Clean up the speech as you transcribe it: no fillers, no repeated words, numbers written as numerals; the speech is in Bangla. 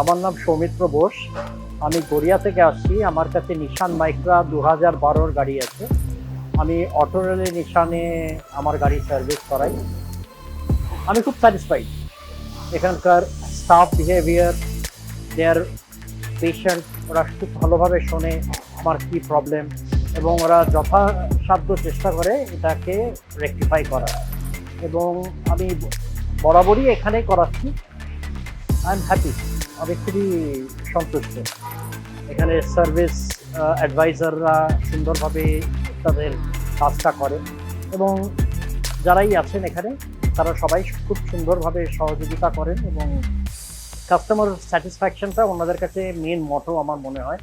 আমার নাম সৌমিত্র বোস। আমি গড়িয়া থেকে আসছি। আমার কাছে নিশান মাইক্রা 2012-র গাড়ি আছে। আমি অটো রেলে নিশানে আমার গাড়ি সার্ভিস করাই। আমি খুব স্যাটিসফাইড। এখানকার স্টাফ বিহেভিয়ার, দেয়ার পেশেন্ট, ওরা খুব ভালোভাবে শোনে আমার কি প্রবলেম, এবং ওরা যথাসাধ্য চেষ্টা করে এটাকে রেকটিফাই করার। এবং আমি বরাবরই এখানেই করাচ্ছি। I am happy. আমি খুবই সন্তুষ্ট। এখানে সার্ভিস অ্যাডভাইজাররা সুন্দরভাবে তাদের কাজটা করে, এবং যারাই আছেন এখানে তারা সবাই খুব সুন্দরভাবে সহযোগিতা করেন, এবং কাস্টমার স্যাটিসফ্যাকশনটা ওনাদের কাছে মেন মটো আমার মনে হয়।